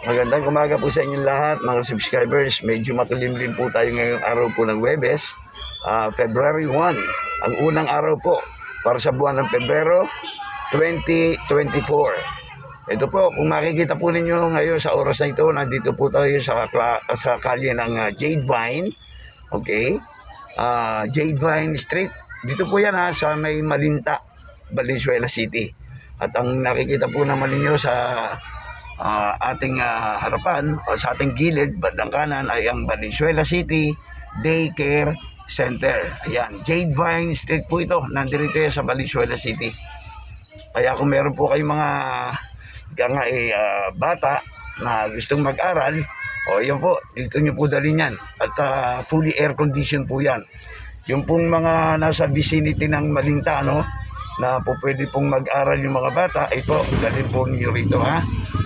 Magandang umaga po sa inyong lahat, mga subscribers. Medyo makulimlim po tayo ngayong araw po ng Huwebes, February 1. Ang unang araw po para sa buwan ng Pebrero 2024. Ito po, kung makikita po ninyo ngayon sa oras na ito, nandito po tayo sa kalye ng Jade Vine. Okay? Jade Vine Street. Dito po yan sa may Malinta, Valenzuela City. At ang nakikita po naman ninyo sa ating harapan o sa ating gilid, bandang kanan ay ang Valenzuela City Daycare Center. Ayan, Jade Vine Street po ito. Nandito yan sa Valenzuela City. Kaya kung meron po kayong mga bata na gustong mag-aral, o yan po, dito nyo po dalhin yan. At fully air condition po yan. Yung pong mga nasa vicinity ng Malinta, na po pwede pong mag-aral yung mga bata, ito, dalhin po ninyo rito, ha?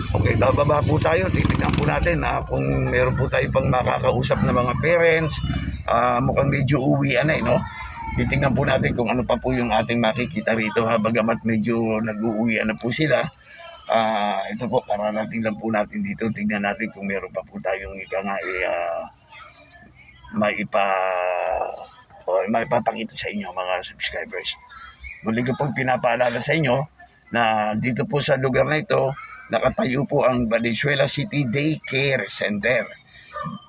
Okay, bababa po tayo, titignan po natin kung meron po tayo pang makakausap na mga parents. Mukhang medyo uwian na, titignan po natin kung ano pa po yung ating makikita rito, bagamat medyo nag-uuwian na po sila. Ito po, kararating lang po natin dito. Tignan natin kung meron pa po tayong maipapakita sa inyo, mga subscribers. Muli ko pong pinapaalala sa inyo na dito po sa lugar na ito, nakatayo po ang Valenzuela City Daycare Center.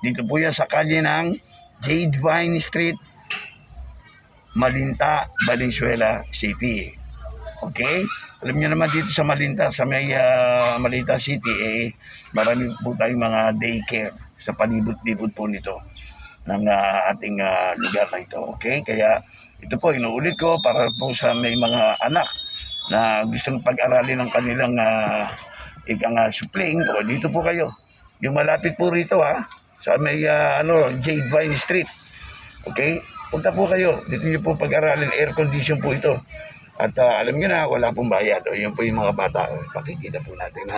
Dito po yan sa kalye ng Jade Vine Street, Malinta, Valenzuela City. Okay? Alam niyo naman dito sa Malinta, sa may Malinta City, marami po tayong mga daycare sa palibot-libot po nito ng ating lugar na ito. Okay? Kaya ito po, inuulit ko para po sa may mga anak na gustong pag-aralin ng kanilang supling, o dito po kayo. Yung malapit po rito sa may Jade Vine Street. Okay? Punta po kayo. Dito niyo po pag-aralin, air condition po ito. At alam niyo na, wala pong bayad. O yun po yung mga bata. Pakikita po natin,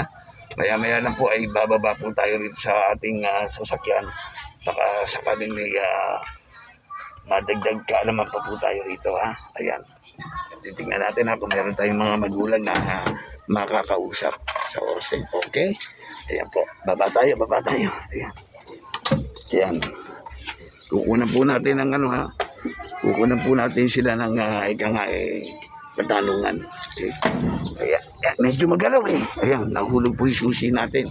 Maya-maya lang po ay bababa po tayo rito sa ating sasakyan. Baka sakaling may madagdag kaalaman pa po tayo rito, Ayan. Titignan natin kung meron tayong mga magulang na makakausap sa oras na ito. Okay? Ayan po. Baba tayo. Ayan. Ayan. Kukunan po natin ng kukunan po natin sila ng katanungan. Okay. Ayan. Medyo magalaw Ayan. Nahulog po yung susi natin.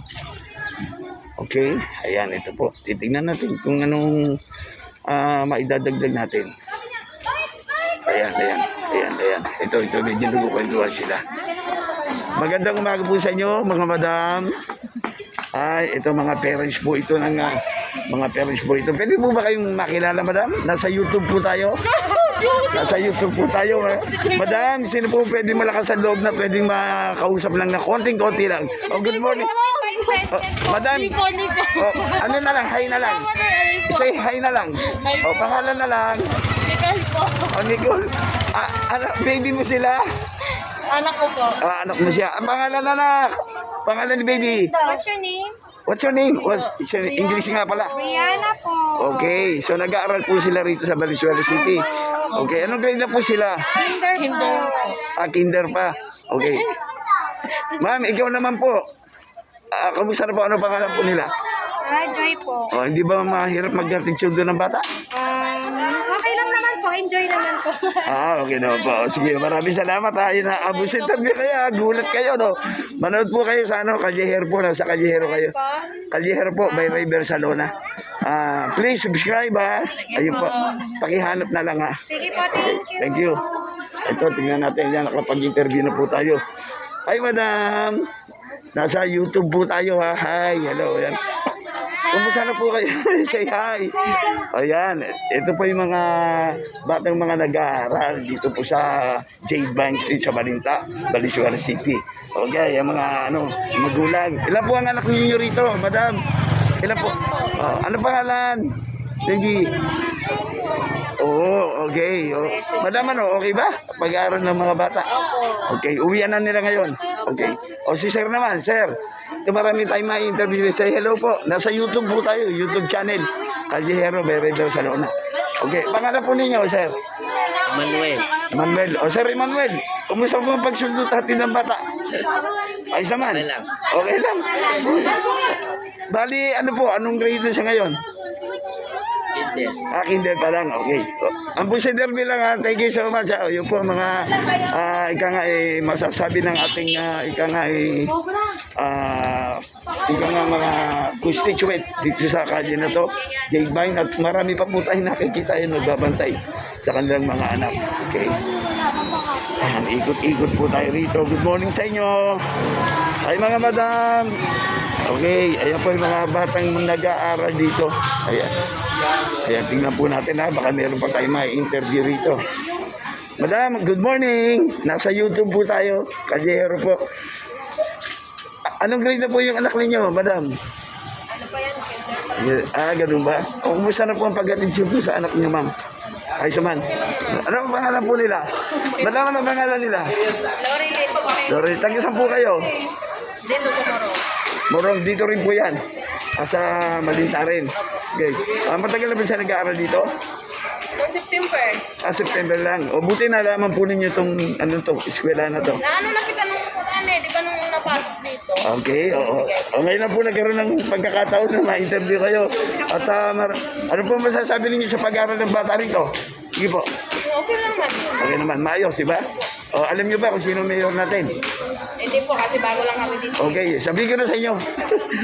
Okay. Ayan. Ito po. Titignan natin kung anong maidadagdag natin. Ayan. Ito. Medyo nagkukwentuhan sila. Magandang umaga po sa inyo, mga madam. Ay, ito mga parents po ito ng mga parents po ito. Pwede po ba kayong makilala, madam? Nasa YouTube po tayo. Madam, sino po pwede malakas sa loob na pwedeng makausap lang na konting-konti lang? Oh, good morning. Madam, ano na lang, hi na lang. Say hi na lang. Pangalan na lang. Nicole po. Nicole. Baby mo sila? Anak ko po. Anak mo siya. Ang pangalan, anak. Pangalan ni baby. What's your name? What's your name? English nga pala. Rihanna po. Okay. So nag-aaral po sila rito sa Valenzuela City. Okay. Anong grade na po sila? Kinder. Kinder pa. Okay. Ma'am, ikaw naman po. Kamusta na po? Ano pangalan po nila? Joy po. Hindi ba mahirap mag-garden sundo ng bata? Okay lang naman po. Enjoy naman po. Okay naman po. Sige, maraming salamat Yun abusin tabi kaya. Gulat kayo, Manood po kayo sa Callejero po. Nasa Callejero kayo. Callejero po, by River Salona. Please subscribe, Ayun po. Pakihanap na lang, Sige po, thank Thank you. you. Ito, tingnan natin yan. Nakapag-interview na po tayo. Hi, madam. Nasa YouTube po tayo, Hi, hello. Yan. Kumusta na po kayo? Say hi. Ayan, ito po yung mga batang mga nag-aaral dito po sa Jade Vine Street sa Malinta, Valenzuela City. Okay, yung mga magulang. Ilan po ang anak niyo rito, madam? Ilan po? Ano pangalan? Baby. Okay. Madam, okay ba? Pag-aaral ng mga bata? Okay, uwian na nila ngayon. Okay. Si sir naman, sir. Ito marami tayong ma-interview. Say hello po. Nasa YouTube po tayo, YouTube channel. Callejero, River Salona. Okay, pangalan po ninyo, sir? Manuel. Sir Emmanuel, kumusta po ang pagsundo natin ng bata? Ayos naman. Okay lang. Okay lang. Bali, ano po, anong grade na siya ngayon? Kindle. Kindle pa lang, okay. Ang po si Derby lang, thank you so much. Yun po mga, ika nga masasabi ng ating, ika nga mga constituent dito sa kalye na to, Jade Vine, at marami pa po tayong nakikita yun, nagbabantay sa kanilang mga anak. Okay. Ayan, ikot-ikot po tayo rito. Good morning sa inyo. Ay mga madam. Okay, ayan po yung mga batang nag-aaral dito. Ayan. Ayan, tingnan po natin baka meron pa tayong may interview rito. Madam, good morning. Nasa YouTube po tayo. Kalyero po. Anong grade na po yung anak ninyo, madam? Ano pa yan? Ganun ba? O, kumusta na po ang pag-atensyon po sa anak niyo, ma'am? Ayos naman. Ano ang pangalan po nila? Madam, ano ang pangalan nila? Lorilyn po kami. Sorry, tagisan po kayo. Dito sa Moro. Morong, dito rin po yan. Sa Malinta rin. Okay. Matagal na ba siya nag-aaral dito? Noong September. September lang. O buti na laman po ninyo itong eskwela na to. Na ano na kita nung di ba nung napasok dito? Okay, oo. Ngayon lang po nagkaroon ng pagkakataon na ma-interview kayo. At ano po masasabi ninyo sa pag-aaral ng bata rito? Sige po. Okay lang man. Okay naman, maayos, di ba? O, alam niyo ba kung sino mayor natin? Hindi po kasi bago lang kami dito. Okay, sabihin ko na sa inyo.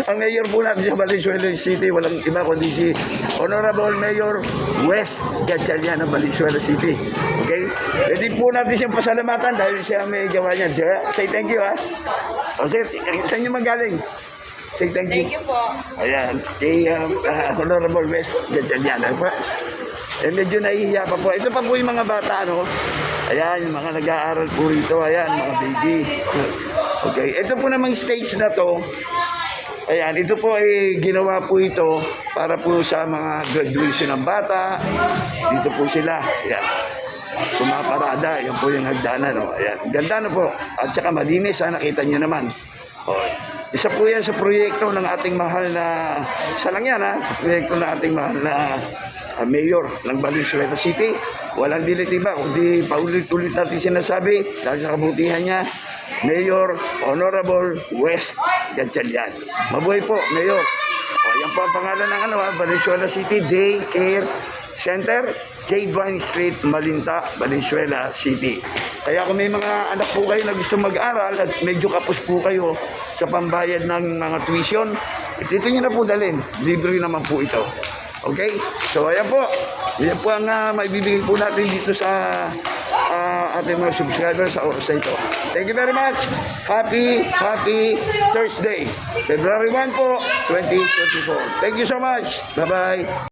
Ang mayor po natin sa Valenzuela City, walang iba kundi si Honorable Mayor West Gatchalian ng Valenzuela City. Okay? Pwede po natin siyang pasalamatan dahil siya may gawa niyan. Say thank you, ha? O, sir, saan niyo magaling? Say thank you. Thank you po. Ayan, kay Honorable West Gatchalian. Ano pa? Medyo nahihiya pa po. Ito pa po yung mga bata, no? Ayan, yung mga nag-aaral po rito. Ayan, mga baby. Okay, ito po namang stage na to. Ayan, ito po ay ginawa po ito para po sa mga graduation ng bata. Dito po sila. Ayan. Pumaparada. Yan po yung hagdanan. No? Ayan, ganda na po. At saka malinis, nakita nyo naman. Okay. Isa po yan sa proyekto ng ating mahal na, isa lang yan proyekto ng ating mahal na mayor ng Valenzuela City. Walang dilit iba, kundi paulit-ulit natin sinasabi dahil sa kabutihan niya, Mayor Honorable West Gatchalian. Mabuhay po, Mayor. O, yan po ang pangalan ng Valenzuela City Day Care Center, Jade Vine Street, Malinta, Valenzuela City. Kaya kung may mga anak po kayo na gusto mag-aral at medyo kapos po kayo sa pambayad ng mga tuition, dito nyo na po dalhin. Libre naman po ito. Okay? So, ayan po. Yan po ang maibibigay po natin dito sa ating mga subscribers sa oras na ito. Thank you very much. Happy Thursday. February 1 po, 2024. Thank you so much. Bye-bye.